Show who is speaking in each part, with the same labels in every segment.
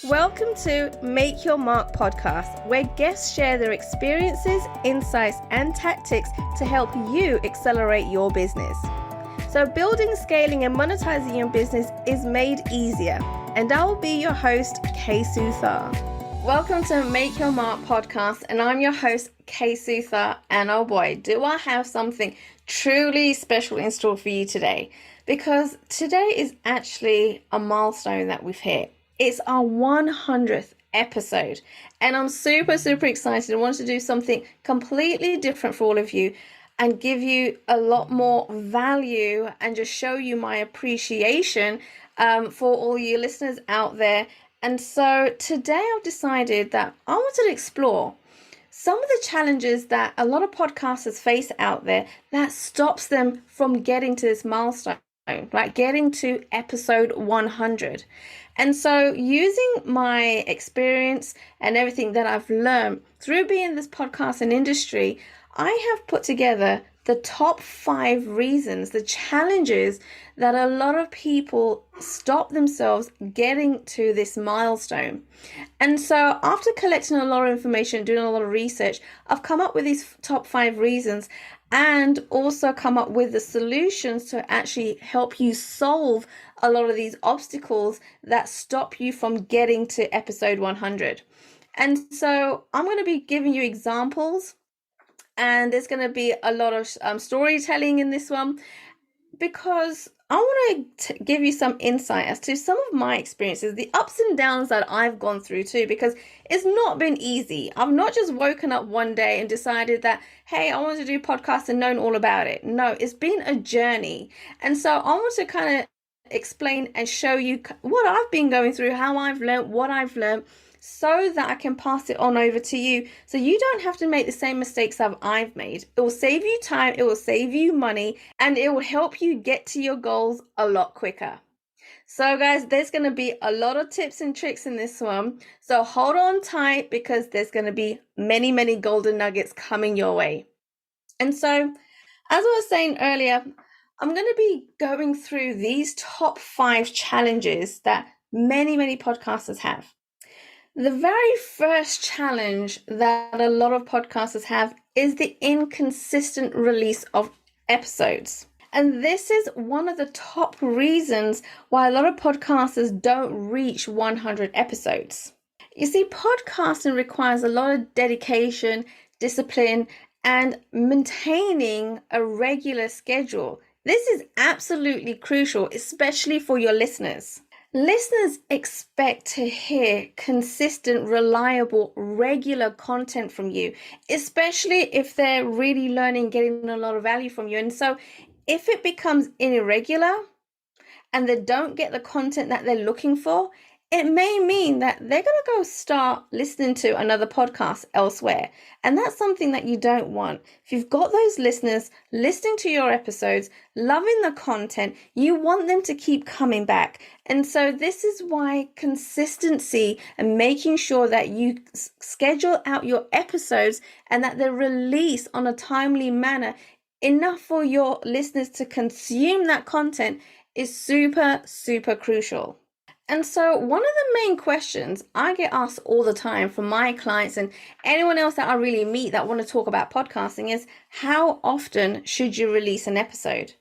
Speaker 1: Welcome to Make Your Mark podcast, where guests share their experiences, insights, and tactics to help you accelerate your business. So building, scaling, and monetizing your business is made easier. And I will be your host, Suthar. Welcome to Make Your Mark podcast, and I'm your host, Suthar. And oh boy, do I have something truly special in store for you today, because today is actually a milestone that we've hit. It's our 100th episode, and I'm super excited. I want to do something completely different for all of you and give you a lot more value and just show you my appreciation for all you listeners out there. And so today I've decided that I wanted to explore some of the challenges that a lot of podcasters face out there that stops them from getting to this milestone, like getting to episode 100. And so using my experience and everything that I've learned through being in this podcasting industry, I have put together the top 5 reasons, the challenges that a lot of people stop themselves getting to this milestone. And so after collecting a lot of information, doing a lot of research, I've come up with these top 5 reasons and also come up with the solutions to actually help you solve a lot of these obstacles that stop you from getting to episode 100. And so I'm going to be giving you examples, and there's going to be a lot of storytelling in this one, because I want to give you some insight as to some of my experiences, the ups and downs that I've gone through too, because it's not been easy. I've not just woken up one day and decided that, hey, I want to do podcasts and known all about it. No, it's been a journey. And so I want to kind of explain and show you what I've been going through, how I've learned, what I've learned, so that I can pass it on over to you, so you don't have to make the same mistakes that I've made. It will save you time, it will save you money, and it will help you get to your goals a lot quicker. So guys, there's going to be a lot of tips and tricks in this one. So hold on tight, because there's going to be many golden nuggets coming your way. And so, as I was saying earlier, I'm going to be going through these top 5 challenges that many podcasters have. The very first challenge that a lot of podcasters have is the inconsistent release of episodes. And this is one of the top reasons why a lot of podcasters don't reach 100 episodes. You see, podcasting requires a lot of dedication, discipline, and maintaining a regular schedule. This is absolutely crucial, especially for your listeners. Listeners expect to hear consistent, reliable, regular content from you, especially if they're really learning, getting a lot of value from you. And so if it becomes irregular and they don't get the content that they're looking for, it may mean that they're going to go start listening to another podcast elsewhere. And that's something that you don't want. If you've got those listeners listening to your episodes, loving the content, you want them to keep coming back. And so this is why consistency and making sure that you schedule out your episodes and that they're released on a timely manner, enough for your listeners to consume that content, is super crucial. And so one of the main questions I get asked all the time from my clients and anyone else that I really meet that want to talk about podcasting is, how often should you release an episode?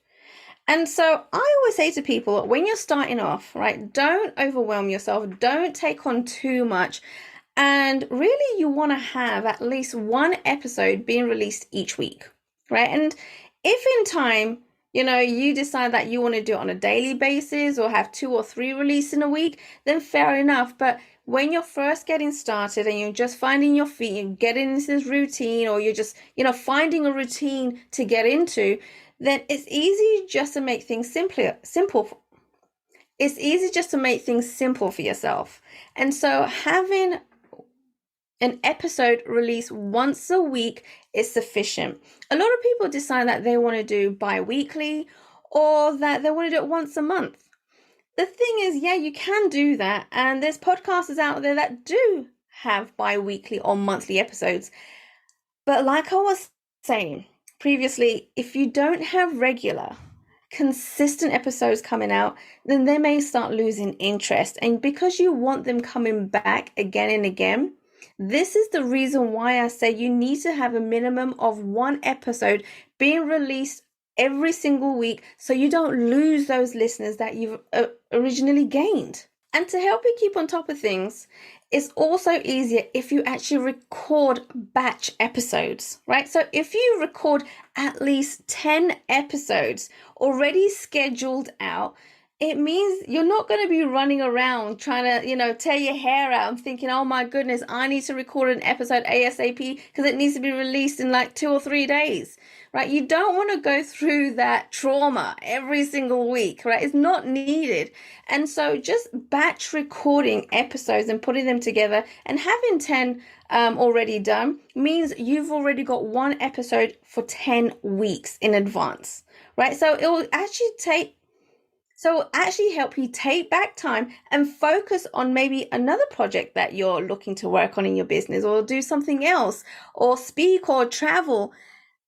Speaker 1: And so I always say to people, when you're starting off, right, don't overwhelm yourself, don't take on too much. And really you want to have at least 1 episode being released each week, right? And if in time, you decide that you want to do it on a daily basis or have 2 or 3 releases in a week, then fair enough. But when you're first getting started and you're just finding your feet and getting into this routine, or you're just, finding a routine to get into, then it's easy just to make things simple. It's easy just to make things simple for yourself. And so having an episode released once a week is sufficient. A lot of people decide that they want to do bi-weekly, or that they want to do it once a month. The thing is, yeah, you can do that. And there's podcasters out there that do have bi-weekly or monthly episodes. But like I was saying previously, if you don't have regular, consistent episodes coming out, then they may start losing interest. And because you want them coming back again and again, this is the reason why I say you need to have a minimum of one episode being released every single week so you don't lose those listeners that you've originally gained. And to help you keep on top of things, it's also easier if you actually record batch episodes, right? So if you record at least 10 episodes already scheduled out, it means you're not going to be running around trying to, tear your hair out and thinking, oh my goodness, I need to record an episode ASAP because it needs to be released in like 2 or 3 days, right? You don't want to go through that trauma every single week, right? It's not needed. And so just batch recording episodes and putting them together and having 10 already done means you've already got one episode for 10 weeks in advance, right? So it will actually help you take back time and focus on maybe another project that you're looking to work on in your business, or do something else, or speak or travel.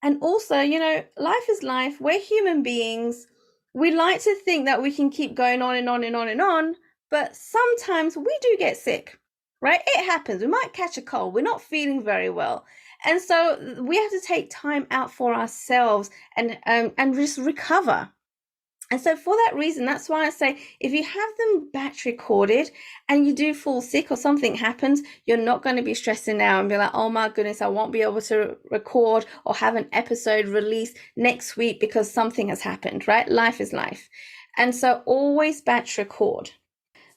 Speaker 1: And also, life is life. We're human beings. We like to think that we can keep going on and on and on and on, but sometimes we do get sick, right? It happens. We might catch a cold. We're not feeling very well. And so we have to take time out for ourselves and just recover. And so for that reason, that's why I say if you have them batch recorded and you do fall sick or something happens, you're not going to be stressing out and be like, oh my goodness, I won't be able to record or have an episode released next week because something has happened, right? Life is life. And so always batch record.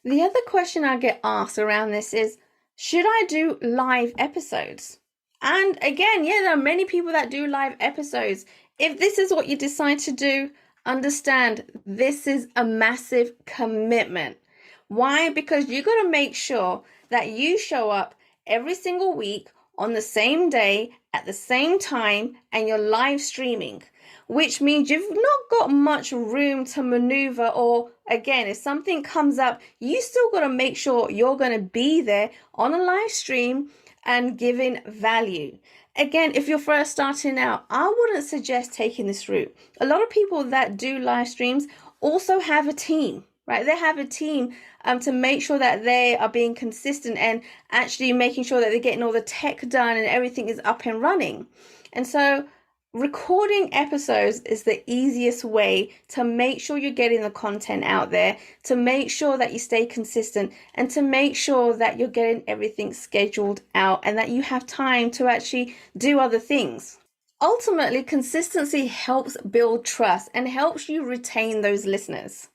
Speaker 1: The other question I get asked around this is, should I do live episodes? And again, there are many people that do live episodes. If this is what you decide to do, understand this is a massive commitment. Why? Because you got to make sure that you show up every single week on the same day at the same time and you're live streaming, which means you've not got much room to maneuver. Or again, if something comes up, you still got to make sure you're going to be there on a live stream and giving value. Again, if you're first starting out, I wouldn't suggest taking this route. A lot of people that do live streams also have a team, right? They have a team to make sure that they are being consistent and actually making sure that they're getting all the tech done and everything is up and running. And so recording episodes is the easiest way to make sure you're getting the content out there, to make sure that you stay consistent, and to make sure that you're getting everything scheduled out and that you have time to actually do other things. Ultimately, consistency helps build trust and helps you retain those listeners.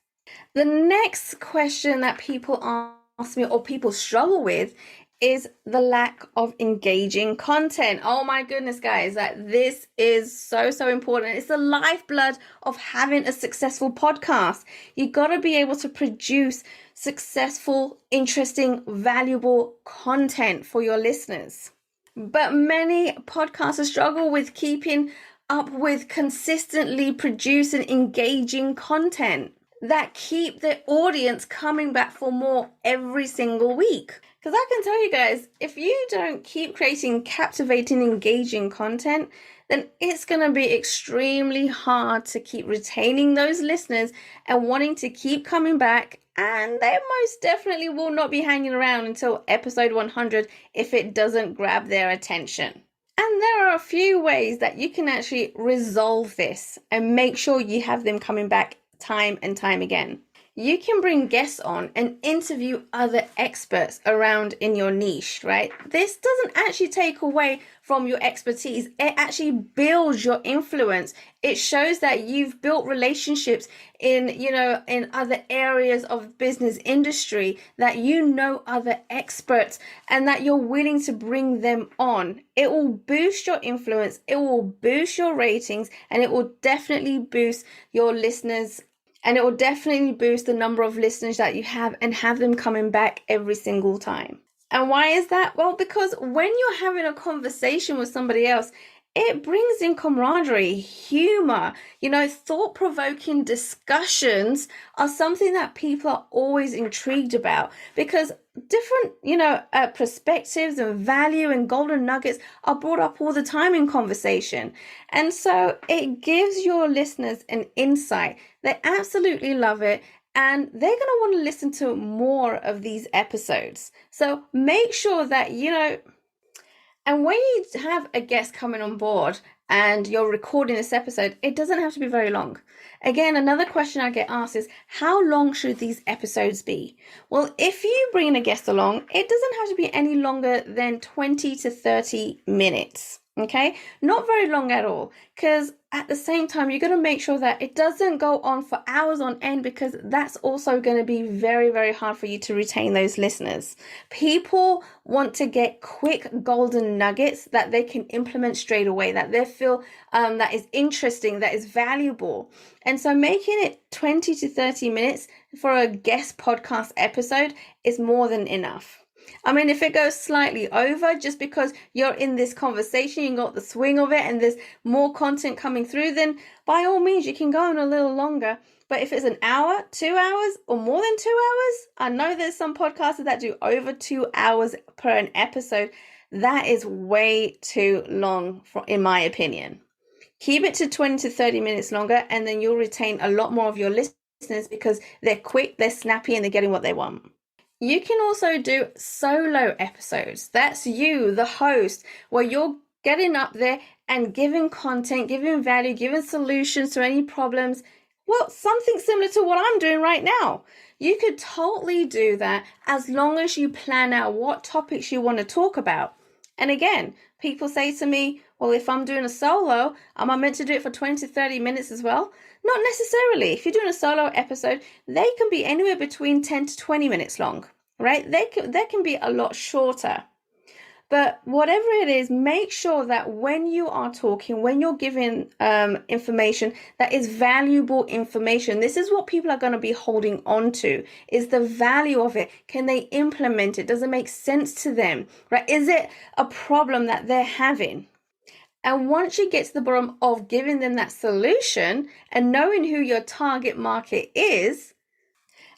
Speaker 1: The next question that people ask me or people struggle with is the lack of engaging content. Oh my goodness, guys, that this is so important. It's the lifeblood of having a successful podcast. You got to be able to produce successful, interesting, valuable content for your listeners. But many podcasters struggle with keeping up with consistently producing engaging content that keep the audience coming back for more every single week. Because I can tell you guys, if you don't keep creating captivating, engaging content, then it's going to be extremely hard to keep retaining those listeners and wanting to keep coming back. And they most definitely will not be hanging around until episode 100 if it doesn't grab their attention. And there are a few ways that you can actually resolve this and make sure you have them coming back time and time again. You can bring guests on and interview other experts around in your niche, right? This doesn't actually take away from your expertise. It actually builds your influence. It shows that you've built relationships in other areas of business industry, that you know other experts and that you're willing to bring them on. It will boost your influence. It will boost your ratings, and it will definitely boost your listeners. And it will definitely boost the number of listeners that you have and have them coming back every single time. And why is that? Well, because when you're having a conversation with somebody else, it brings in camaraderie, humor, thought-provoking discussions are something that people are always intrigued about because different, perspectives and value and golden nuggets are brought up all the time in conversation. And so it gives your listeners an insight. They absolutely love it. And they're going to want to listen to more of these episodes. So make sure that, and when you have a guest coming on board and you're recording this episode, it doesn't have to be very long. Again, another question I get asked is, how long should these episodes be? Well, if you bring a guest along, it doesn't have to be any longer than 20 to 30 minutes. Okay, not very long at all, because at the same time, you're going to make sure that it doesn't go on for hours on end, because that's also going to be very, very hard for you to retain those listeners. People want to get quick golden nuggets that they can implement straight away, that they feel that is interesting, that is valuable. And so making it 20 to 30 minutes for a guest podcast episode is more than enough. I mean, if it goes slightly over just because you're in this conversation, you got the swing of it and there's more content coming through, then by all means, you can go on a little longer. But if it's an hour, 2 hours, or more than 2 hours, I know there's some podcasters that do over 2 hours per an episode. That is way too long, in my opinion. Keep it to 20 to 30 minutes longer, and then you'll retain a lot more of your listeners because they're quick, they're snappy, and they're getting what they want. You can also do solo episodes. That's you, the host, where you're getting up there and giving content, giving value, giving solutions to any problems. Well, something similar to what I'm doing right now. You could totally do that as long as you plan out what topics you want to talk about. And again, people say to me, well, if I'm doing a solo, am I meant to do it for 20 to 30 minutes as well? Not necessarily. If you're doing a solo episode, they can be anywhere between 10 to 20 minutes long, right? They can be a lot shorter. But whatever it is, make sure that when you are talking, when you're giving information that is valuable information, this is what people are going to be holding on to, is the value of it. Can they implement it? Does it make sense to them, right? Is it a problem that they're having? And once you get to the bottom of giving them that solution and knowing who your target market is,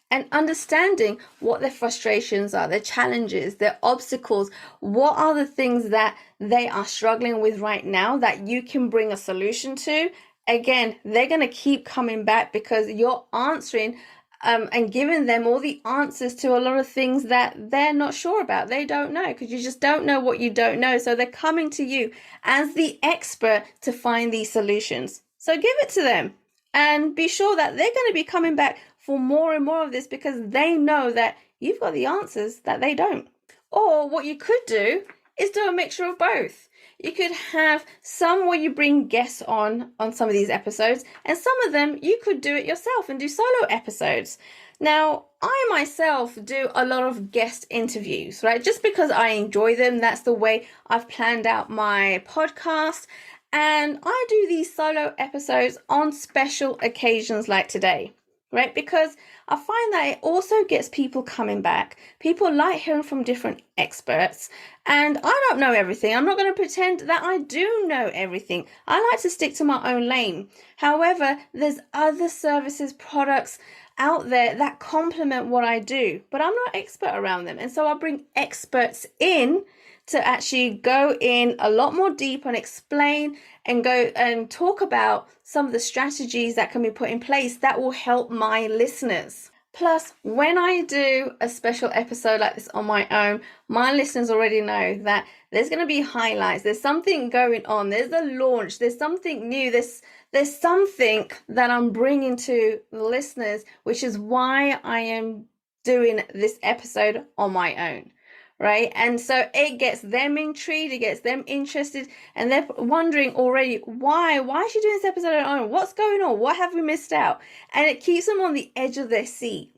Speaker 1: and understanding what their frustrations are, their challenges, their obstacles, what are the things that they are struggling with right now that you can bring a solution to, again, they're going to keep coming back because you're answering and giving them all the answers to a lot of things that they're not sure about. They don't know, because you just don't know what you don't know. So they're coming to you as the expert to find these solutions. So give it to them and be sure that they're going to be coming back for more and more of this because they know that you've got the answers that they don't. Or what you could do is do a mixture of both. You could have some where you bring guests on some of these episodes, and some of them you could do it yourself and do solo episodes. Now, I myself do a lot of guest interviews, right? Just because I enjoy them. That's the way I've planned out my podcast. And I do these solo episodes on special occasions like today, right? Because I find that it also gets people coming back. People like hearing from different experts. And I don't know everything. I'm not going to pretend that I do know everything. I like to stick to my own lane. However, there's other services, products out there that complement what I do, but I'm not expert around them. And so I bring experts in to actually go in a lot more deep and explain and go and talk about some of the strategies that can be put in place that will help my listeners. Plus, when I do a special episode like this on my own, my listeners already know that there's going to be highlights. There's something going on. There's a launch. There's something new. There's something that I'm bringing to the listeners, which is why I am doing this episode on my own. Right? And so it gets them intrigued, it gets them interested, and they're wondering already, why is she doing this episode on her own? What's going on? What have we missed out? And it keeps them on the edge of their seat.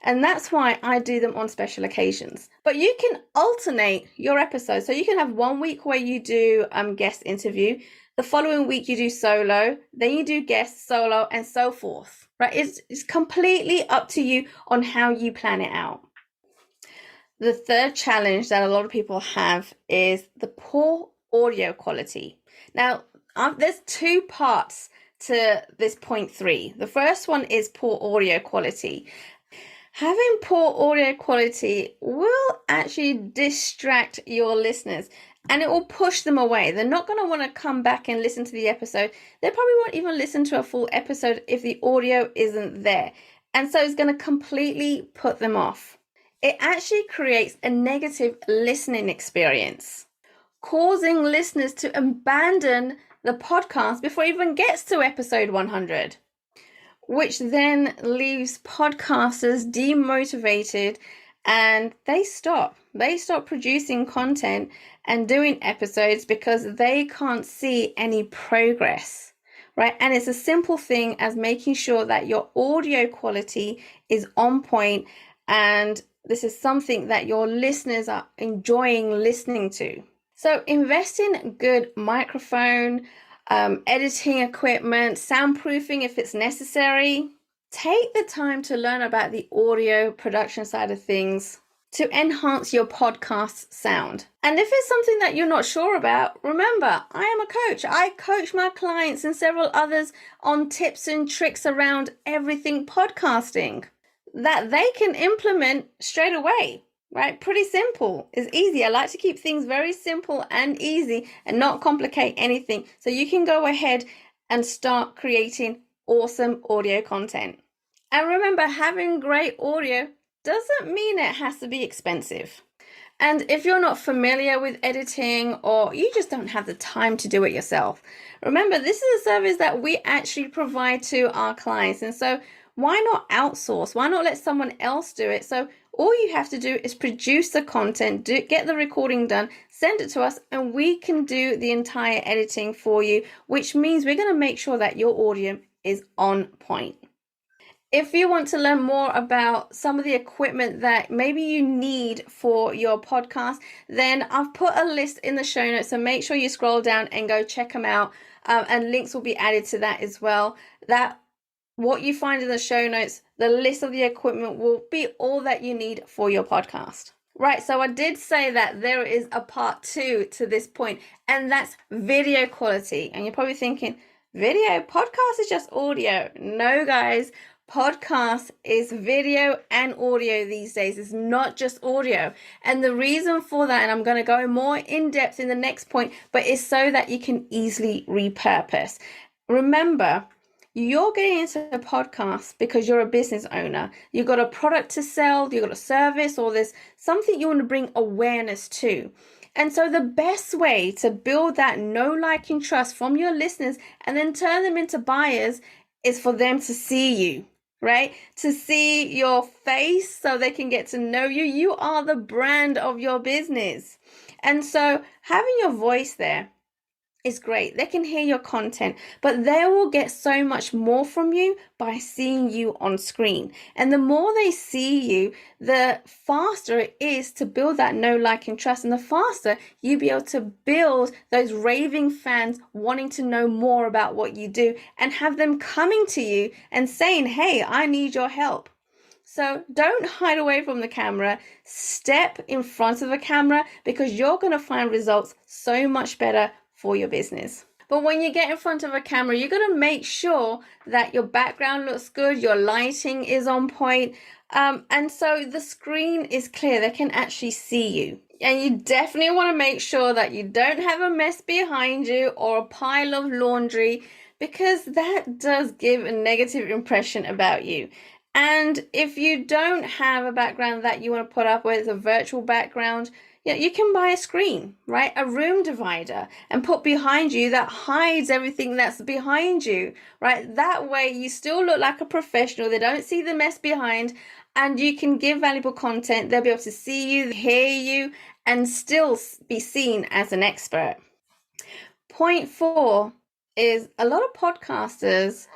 Speaker 1: And that's why I do them on special occasions. But you can alternate your episodes. So you can have 1 week where you do guest interview. The following week you do solo. Then you do guest, solo, and so forth. Right? It's completely up to you on how you plan it out. The third challenge that a lot of people have is the poor audio quality. Now, there's two parts to this point 3. The first one is poor audio quality. Having poor audio quality will actually distract your listeners and it will push them away. They're not going to want to come back and listen to the episode. They probably won't even listen to a full episode if the audio isn't there. And so it's going to completely put them off. It actually creates a negative listening experience, causing listeners to abandon the podcast before it even gets to episode 100, which then leaves podcasters demotivated and they stop producing content and doing episodes because they can't see any progress, right? And it's a simple thing as making sure that your audio quality is on point and this is something that your listeners are enjoying listening to. So invest in good microphone, editing equipment, soundproofing if it's necessary. Take the time to learn about the audio production side of things to enhance your podcast sound. And if it's something that you're not sure about, remember, I am a coach. I coach my clients and several others on tips and tricks around everything podcasting that they can implement straight away. Right? Pretty simple. It's easy. I like to keep things very simple and easy and not complicate anything. So you can go ahead and start creating awesome audio content. And remember, having great audio doesn't mean it has to be expensive. And if you're not familiar with editing or you just don't have the time to do it yourself, remember, this is a service that we actually provide to our clients. And so why not outsource? Why not let someone else do it? So all you have to do is produce the content, get the recording done, send it to us, and we can do the entire editing for you, which means we're going to make sure that your audio is on point. If you want to learn more about some of the equipment that maybe you need for your podcast, then I've put a list in the show notes, so make sure you scroll down and go check them out, and links will be added to that as well. What you find in the show notes, the list of the equipment will be all that you need for your podcast. Right, so I did say that there is a part 2 to this point, and that's video quality. And you're probably thinking, video? Podcast is just audio. No, guys, podcast is video and audio these days. It's not just audio. And the reason for that, and I'm going to go more in depth in the next point, but it's so that you can easily repurpose. Remember, you're getting into a podcast because you're a business owner. You've got a product to sell, you've got a service, or there's something you want to bring awareness to. And so the best way to build that know, like, and trust from your listeners and then turn them into buyers is for them to see you, right? To see your face so they can get to know you. You are the brand of your business. And so having your voice there is great. They can hear your content, but they will get so much more from you by seeing you on screen. And the more they see you, the faster it is to build that know, like, and trust. And the faster you'll be able to build those raving fans wanting to know more about what you do and have them coming to you and saying, hey, I need your help. So don't hide away from the camera. Step in front of the camera because you're going to find results so much better for your business. But when you get in front of a camera, you're going to make sure that your background looks good, your lighting is on point, and so the screen is clear. They can actually see you. And you definitely want to make sure that you don't have a mess behind you or a pile of laundry, because that does give a negative impression about you. And if you don't have a background that you want to put up with, a virtual background, you can buy a screen, right? A room divider and put behind you that hides everything that's behind you, right? That way you still look like a professional. They don't see the mess behind and you can give valuable content. They'll be able to see you, hear you, and still be seen as an expert. Point 4 is a lot of podcasters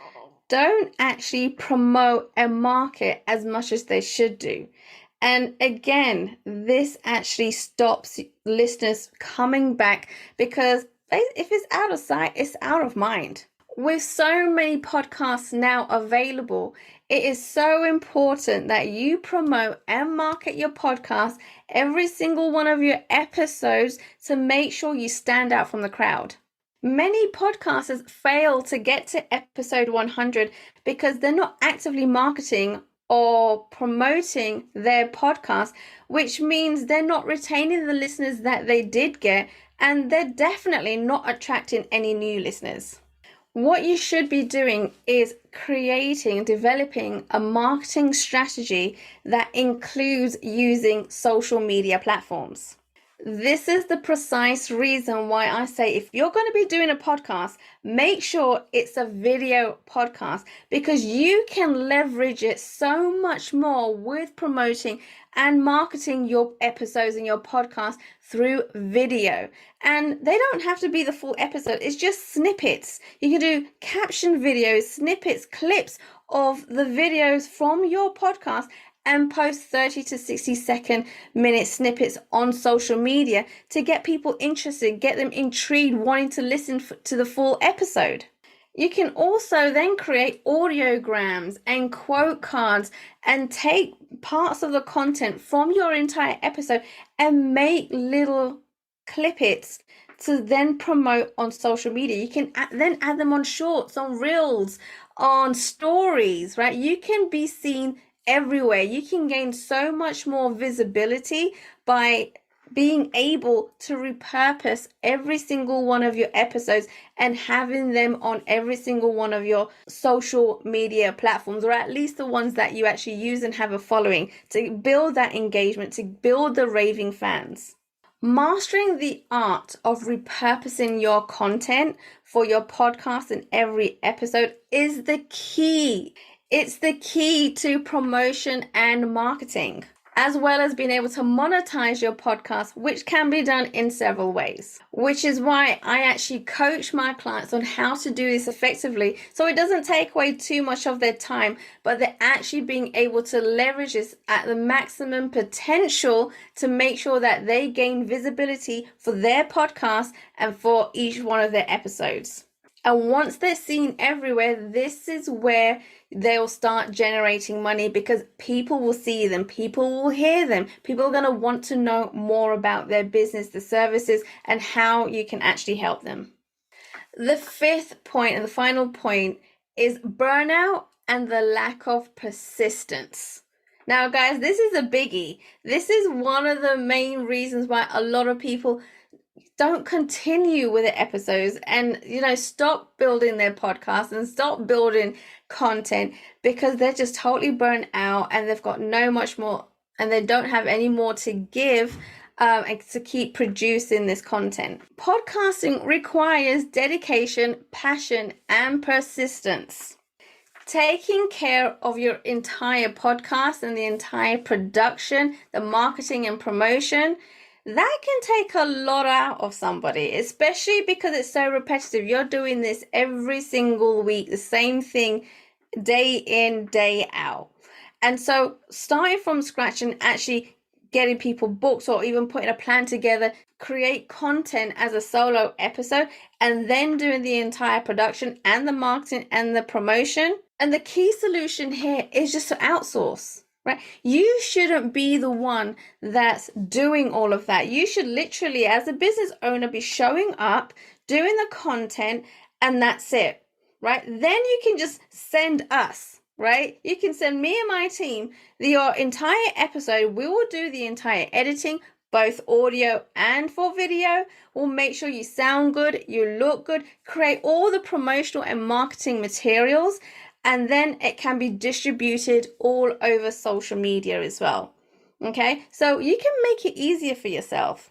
Speaker 1: don't actually promote and market as much as they should do. And again, this actually stops listeners coming back because if it's out of sight, it's out of mind. With so many podcasts now available, it is so important that you promote and market your podcast, every single one of your episodes, to make sure you stand out from the crowd. Many podcasters fail to get to episode 100 because they're not actively marketing or promoting their podcast, which means they're not retaining the listeners that they did get, and they're definitely not attracting any new listeners. What you should be doing is developing a marketing strategy that includes using social media platforms. This is the precise reason why I say if you're going to be doing a podcast, make sure it's a video podcast, because you can leverage it so much more with promoting and marketing your episodes and your podcast through video. And they don't have to be the full episode. It's just snippets. You can do caption videos, snippets, clips of the videos from your podcast and post 30 to 60 minute snippets on social media to get people interested, get them intrigued, wanting to listen to the full episode. You can also then create audiograms and quote cards and take parts of the content from your entire episode and make little clippets to then promote on social media. You can then add them on shorts, on reels, on stories, right? You can be seen everywhere. You can gain so much more visibility by being able to repurpose every single one of your episodes and having them on every single one of your social media platforms, or at least the ones that you actually use and have a following, to build that engagement, to build the raving fans. Mastering the art of repurposing your content for your podcast in every episode is the key. It's the key to promotion and marketing, as well as being able to monetize your podcast, which can be done in several ways, which is why I actually coach my clients on how to do this effectively, so it doesn't take away too much of their time, but they're actually being able to leverage this at the maximum potential to make sure that they gain visibility for their podcast and for each one of their episodes. And once they're seen everywhere, this is where they'll start generating money, because people will see them, people will hear them, people are going to want to know more about their business, the services, and how you can actually help them. The fifth point and the final point is burnout and the lack of persistence. Now, guys, this is a biggie. This is one of the main reasons why a lot of people don't continue with the episodes and, stop building their podcast and stop building content, because they're just totally burnt out and they've got no much more and they don't have any more to give and to keep producing this content. Podcasting requires dedication, passion, and persistence. Taking care of your entire podcast and the entire production, the marketing and promotion, that can take a lot out of somebody, especially because it's so repetitive. You're doing this every single week, the same thing day in, day out. And so starting from scratch and actually getting people booked or even putting a plan together, create content as a solo episode, and then doing the entire production and the marketing and the promotion. And the key solution here is just to outsource. Right? You shouldn't be the one that's doing all of that. You should literally, as a business owner, be showing up, doing the content, and that's it. Right? Then you can just send us, right? You can send me and my team your entire episode. We will do the entire editing, both audio and for video. We'll make sure you sound good, you look good, create all the promotional and marketing materials, and then it can be distributed all over social media as well. Okay, so you can make it easier for yourself.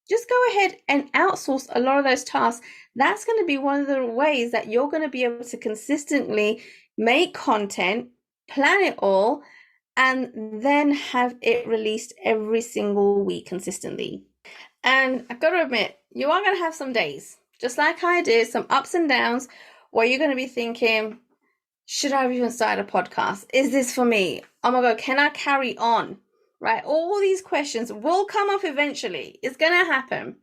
Speaker 1: Just go ahead and outsource a lot of those tasks. That's going to be one of the ways that you're going to be able to consistently make content, plan it all, and then have it released every single week consistently. And I've got to admit, you are going to have some days, just like I did, some ups and downs, where you're going to be thinking, should I even start a podcast? Is this for me? Oh my God, can I carry on? Right? All these questions will come up eventually. It's going to happen.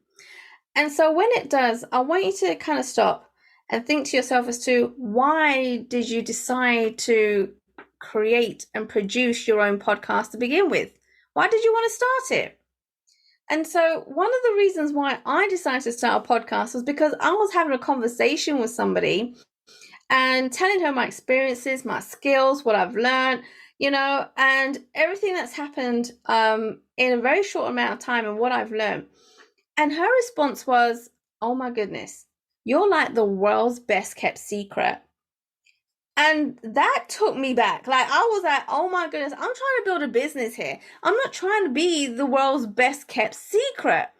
Speaker 1: And so when it does, I want you to kind of stop and think to yourself as to, why did you decide to create and produce your own podcast to begin with? Why did you want to start it? And so one of the reasons why I decided to start a podcast was because I was having a conversation with somebody and telling her my experiences, my skills, what I've learned, and everything that's happened in a very short amount of time and what I've learned. And her response was, "Oh my goodness, you're like the world's best kept secret." And that took me back. Like, I was like, oh my goodness, I'm trying to build a business here. I'm not trying to be the world's best kept secret.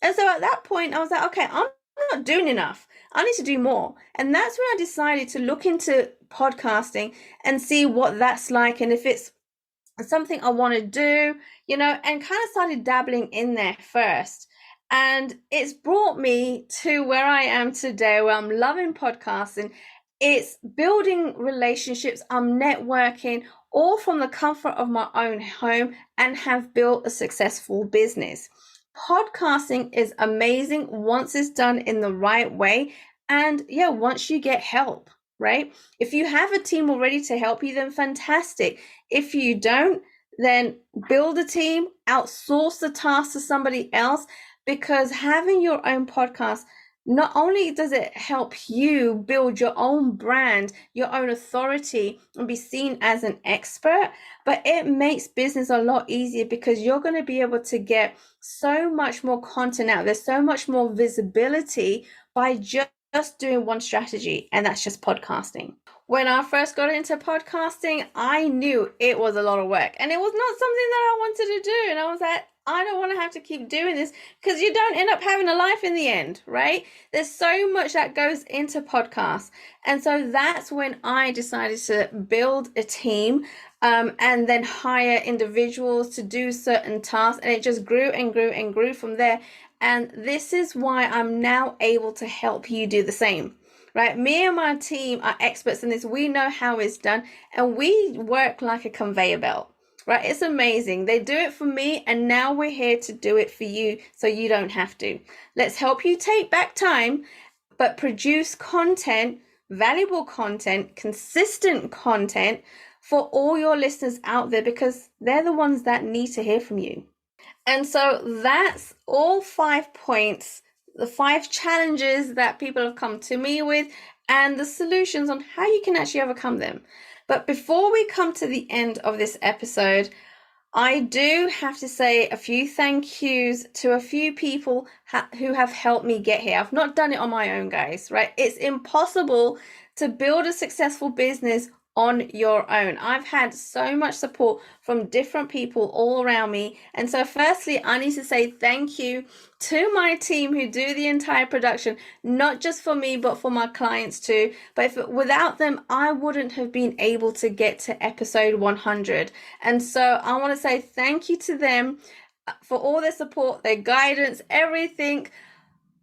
Speaker 1: And so at that point, I was like, okay, I'm not doing enough. I need to do more. And that's when I decided to look into podcasting and see what that's like and if it's something I want to do, and kind of started dabbling in there first. And it's brought me to where I am today, where I'm loving podcasting. It's building relationships, I'm networking, all from the comfort of my own home, and have built a successful business. Podcasting is amazing once it's done in the right way. And once you get help, right? If you have a team already to help you, then fantastic. If you don't, then build a team, outsource the task to somebody else, because having your own podcast, not only does it help you build your own brand, your own authority, and be seen as an expert, but it makes business a lot easier because you're going to be able to get so much more content out. There's so much more visibility by just doing one strategy, and that's just podcasting. When I first got into podcasting, I knew it was a lot of work, and it was not something that I wanted to do. And I was like, I don't want to have to keep doing this, because you don't end up having a life in the end, right? There's so much that goes into podcasts. And so that's when I decided to build a team and then hire individuals to do certain tasks. And it just grew and grew and grew from there. And this is why I'm now able to help you do the same. Right? Me and my team are experts in this. We know how it's done, and we work like a conveyor belt. Right? It's amazing. They do it for me, and now we're here to do it for you so you don't have to. Let's help you take back time, but produce content, valuable content, consistent content for all your listeners out there, because they're the ones that need to hear from you. And so that's all 5 points, the 5 challenges that people have come to me with, and the solutions on how you can actually overcome them. But before we come to the end of this episode, I do have to say a few thank yous to a few people who have helped me get here. I've not done it on my own, guys, right? It's impossible to build a successful business on your own. I've had so much support from different people all around me. And so firstly, I need to say thank you to my team who do the entire production, not just for me, but for my clients too. But without them, I wouldn't have been able to get to episode 100. And so I want to say thank you to them for all their support, their guidance, everything.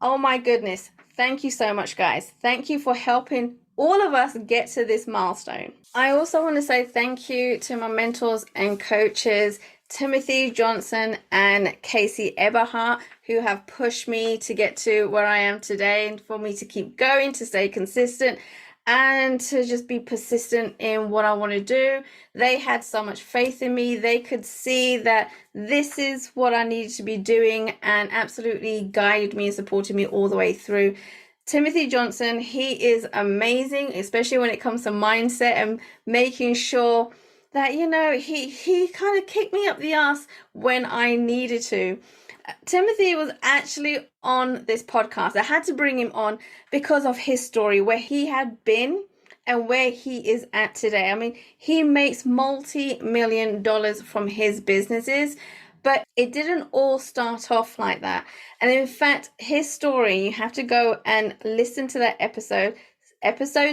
Speaker 1: Oh my goodness. Thank you so much, guys. Thank you for helping all of us get to this milestone. I also want to say thank you to my mentors and coaches, Timothy Johnson and Casey Eberhardt, who have pushed me to get to where I am today, and for me to keep going, to stay consistent, and to just be persistent in what I want to do. They had so much faith in me. They could see that this is what I needed to be doing, and absolutely guided me and supported me all the way through. Timothy Johnson, he is amazing, especially when it comes to mindset and making sure that, he kind of kicked me up the ass when I needed to. Timothy was actually on this podcast. I had to bring him on because of his story, where he had been and where he is at today. I mean, he makes multi-million dollars from his businesses, but it didn't all start off like that. And in fact, his story, you have to go and listen to that episode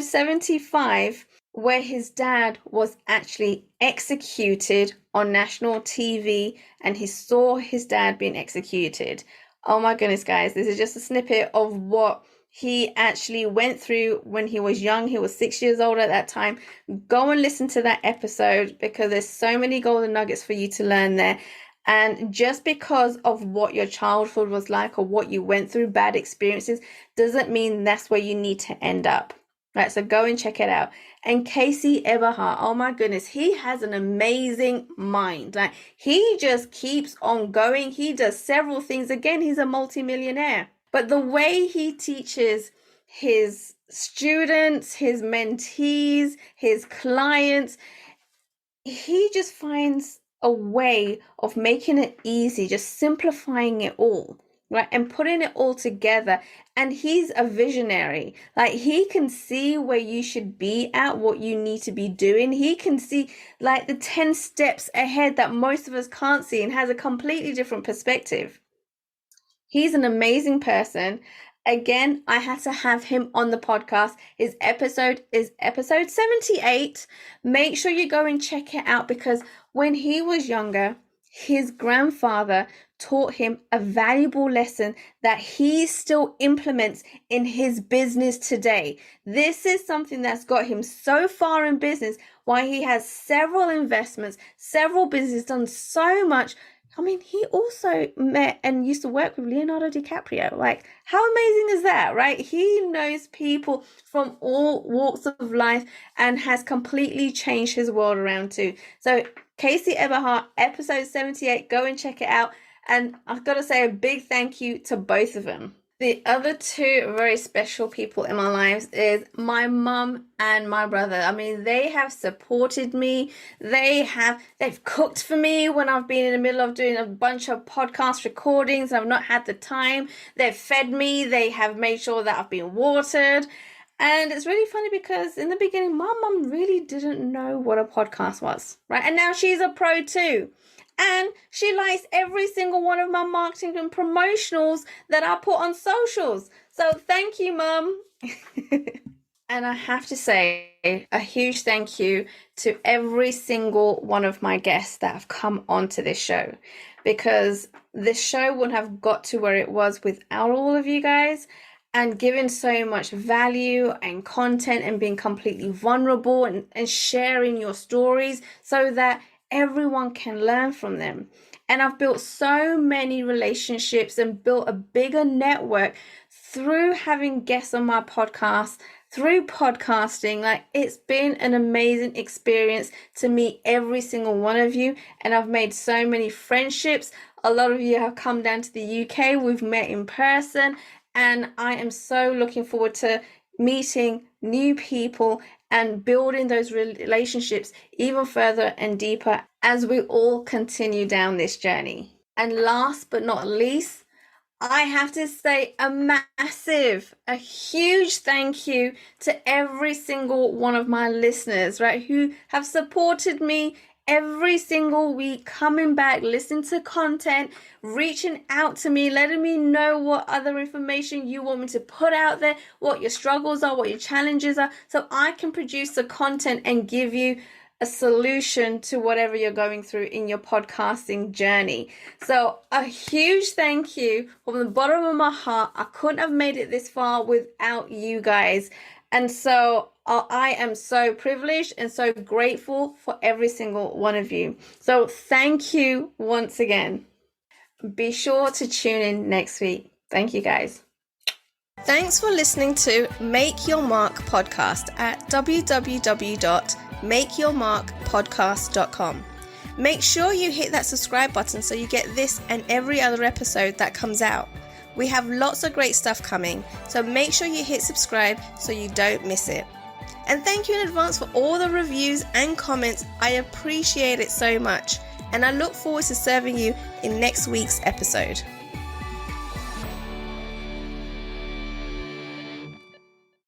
Speaker 1: 75, where his dad was actually executed on national TV, and he saw his dad being executed. Oh my goodness, guys, this is just a snippet of what he actually went through when he was young. He was 6 years old at that time. Go and listen to that episode, because there's so many golden nuggets for you to learn there. And just because of what your childhood was like or what you went through, bad experiences, doesn't mean that's where you need to end up. Right, so go and check it out. And Casey Eberhardt, oh my goodness, he has an amazing mind. Like, he just keeps on going. He does several things. Again, he's a multimillionaire. But the way he teaches his students, his mentees, his clients, he just finds a way of making it easy, just simplifying it all, right? And putting it all together. And he's a visionary. Like, he can see where you should be at, what you need to be doing. He can see like the 10 steps ahead that most of us can't see, and has a completely different perspective. He's an amazing person. Again, I had to have him on the podcast. His episode is episode 78. Make sure you go and check it out, because when he was younger, his grandfather taught him a valuable lesson that he still implements in his business today. This is something that's got him so far in business, why he has several investments, several businesses, done so much. I mean, he also met and used to work with Leonardo DiCaprio. Like, how amazing is that, right? He knows people from all walks of life and has completely changed his world around too. So Casey Eberhardt, episode 78, go and check it out. And I've got to say a big thank you to both of them. The other two very special people in my lives is my mum and my brother. I mean, they have supported me. They've cooked for me when I've been in the middle of doing a bunch of podcast recordings and I've not had the time. They've fed me. They have made sure that I've been watered. And it's really funny because in the beginning, my mum really didn't know what a podcast was, right? And now she's a pro too. And she likes every single one of my marketing and promotionals that I put on socials. So thank you, Mum. And I have to say a huge thank you to every single one of my guests that have come onto this show, because this show wouldn't have got to where it was without all of you guys, and giving so much value and content and being completely vulnerable and sharing your stories so that everyone can learn from them. And I've built so many relationships and built a bigger network through having guests on my podcast, through podcasting. Like, it's been an amazing experience to meet every single one of you. And I've made so many friendships. A lot of you have come down to the UK. We've met in person. And I am so looking forward to meeting new people and building those relationships even further and deeper as we all continue down this journey. And last but not least, I have to say a huge thank you to every single one of my listeners, right, who have supported me every single week, coming back, listening to content, reaching out to me, letting me know what other information you want me to put out there, what your struggles are, what your challenges are, so I can produce the content and give you a solution to whatever you're going through in your podcasting journey. So a huge thank you from the bottom of my heart. I couldn't have made it this far without you guys. And so I am so privileged and so grateful for every single one of you. So thank you once again. Be sure to tune in next week. Thank you, guys. Thanks for listening to Make Your Mark podcast at www.makeyourmarkpodcast.com. Make sure you hit that subscribe button so you get this and every other episode that comes out. We have lots of great stuff coming, so make sure you hit subscribe so you don't miss it. And thank you in advance for all the reviews and comments. I appreciate it so much, and I look forward to serving you in next week's episode.